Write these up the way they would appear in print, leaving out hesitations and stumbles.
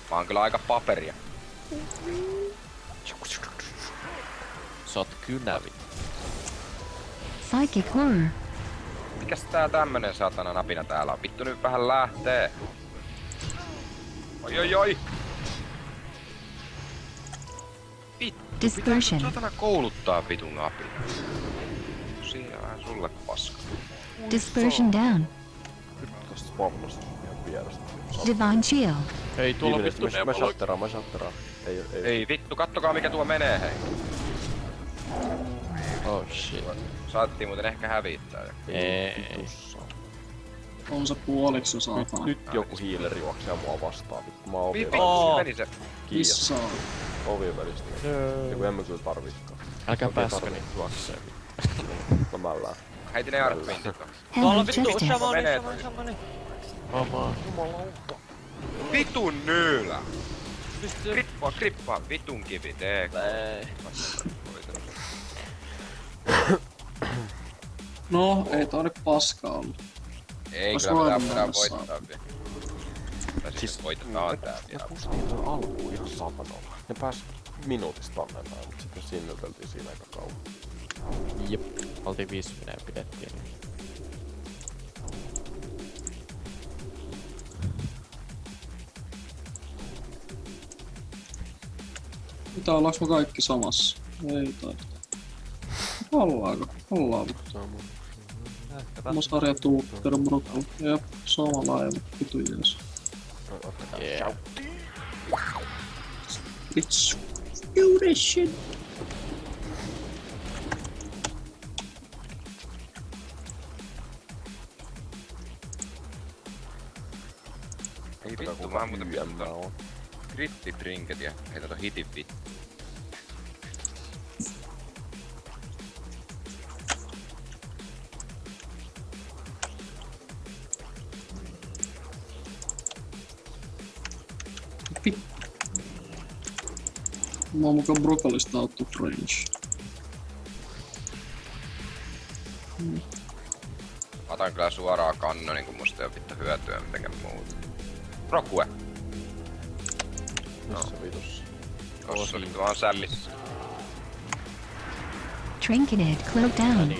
Mä oon kyllä aika paperia. Sä oot kynävi. Psychic horror. Mikäs tää tämmönen satana napina täällä on? Vittu nyt vähän lähtee. Oi oi oi! Vittu, Dispersion. satana kouluttaa vitun napina. Siinä vähän sulle paska. Dispersion down. Tästä spawnasta ihan vierestä. Divine shield. Ei tuolla Viimeinen, vittu mä Nemolo. shatteraan. Ei. Ei vittu, kattokaa mikä tuo menee hei. Oh shit. Saattiin muuten ehkä hävittää jo. Ei. Vitussa. On se puoliksi jo saatana. Nyt joku healer juoksee mua vastaan. Vittu mä oon ovien Vittu, meni se. Missä on? ovien välistä. Joku en mä kyllä tarvitkaan. Älkää Okei, pääskö tarvii. niin juoksee. No mällään. Heitin ne Artwintit. Tuolla Henry vittu justice. Menee samani. Omaa. Vitun nyylä! Pystyy. Krippaa, vitun kivi, tee. Ei. No, ei toi nyt paskaa ollut. Ei Ois kyllä voinut pitää mennä voittaa vielä. Tai siis voitetaan tää Ja vielä. kustiin toi alkuun ihan satanalla. Ne pääs minuutista tonne näin, mut sitten sinniteltiin siinä aika kauan. Jep. Oltiin 5 minää pidettiin. Mitä ollaanko me kaikki samassa? Ei taida. Ollaanko? Ollaan. Sama. Mosarja Tuukker, Brokal. Jep, sama laiva. Vitu jees. Yeah. It's beauty. Ei vittu, mä muuten pistän ton Gritti-trinket ja heitä ton hitin vittu. Vittu. Mä oon mukaan Brokolista out of range. Mä otan kyllä suoraan kannonin, kun musta ei oo vittu hyötyä mitenkään muuta. Rokue! Missä vitussa? Tossa vittu vaan sällissä. Trinketed, cloak down.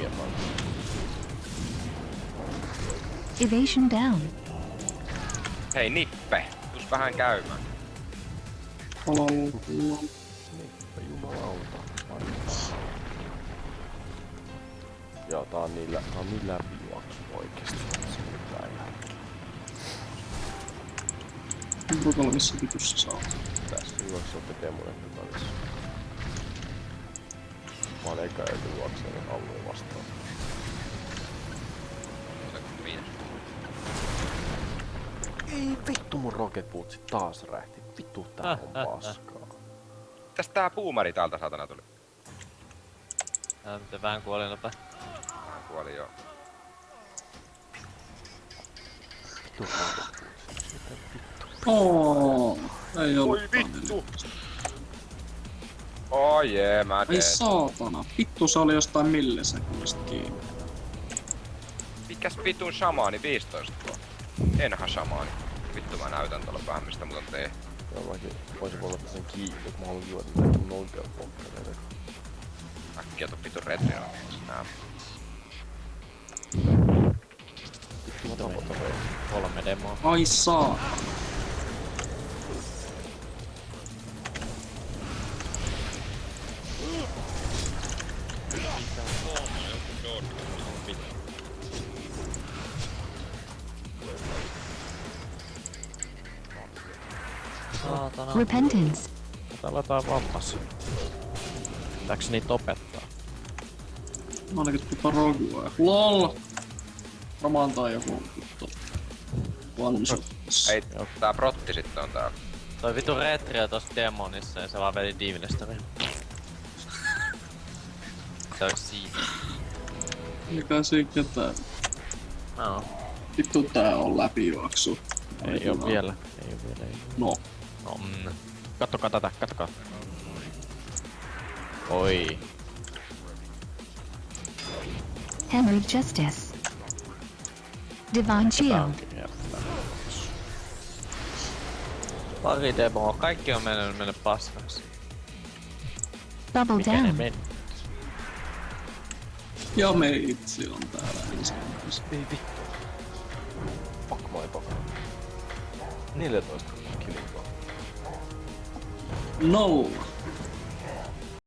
Evasion down. Hei Nippe, tuus vähän käymään. Palalla. Jumalauta. Joo, tää on niin läpijuoksu oikeesti. Se pitää ihan Brokal missä vitussa saa. tässä juoksuutte demonette välissä. Mä oon eka eikä juoksee niin alueen vastaan. Ei vittu mun rocket bootsit taas rähti. Vittu tää on paskaa. Mitäs tää puumari täältä satana tuli? Miten vähän kuoli nopea. Mä kuolin joo. Vittu rocket bootsit. Mitä vittu? Oo, ei ollut. Oi vittu! Oi jee, mä Ai teen. saatana. Vittu se oli jostain millisekunnista kiinni. Mikäs vitun shamaani 15 tuo? Enha shamaani. Vittu mä näytän tuolla vähän mistä mut on tehty. Joo mäkin voisin volata sen kiinni, kun mä haluan juoda näitä noikea pokkereita. Äkkiä tuu vitun retriä. Nää. Vittu mä tavoitan reitä. 3 demoa. Ai saatana. Saatana. Repentance. Täällä jotain vammas. Pitääks niitä opettaa? Mä ainakin tuota rogua. LOL! Varmaan tää joku vittu. One shot. Ei, tää protti sitten on täällä. Toi vitu retrio tossa demonissa ja se vaan veli Divinestorin. Se ois siitä. Mikä siinä ketään. No. Vittu tää on läpijuoksu. Ei oo vielä. Ei oo vielä. No. No Kattokaa tätä, kattokaa. Oi. Henry justice. Divine shield. Pari demoa, kaikki on mennyt paskaksi. Double Mikä ne down. meni? Ja meitsi on täällä ensimmäisenä. Ei vittu. Fuck my fuck. 14 kilpaa. Nolla.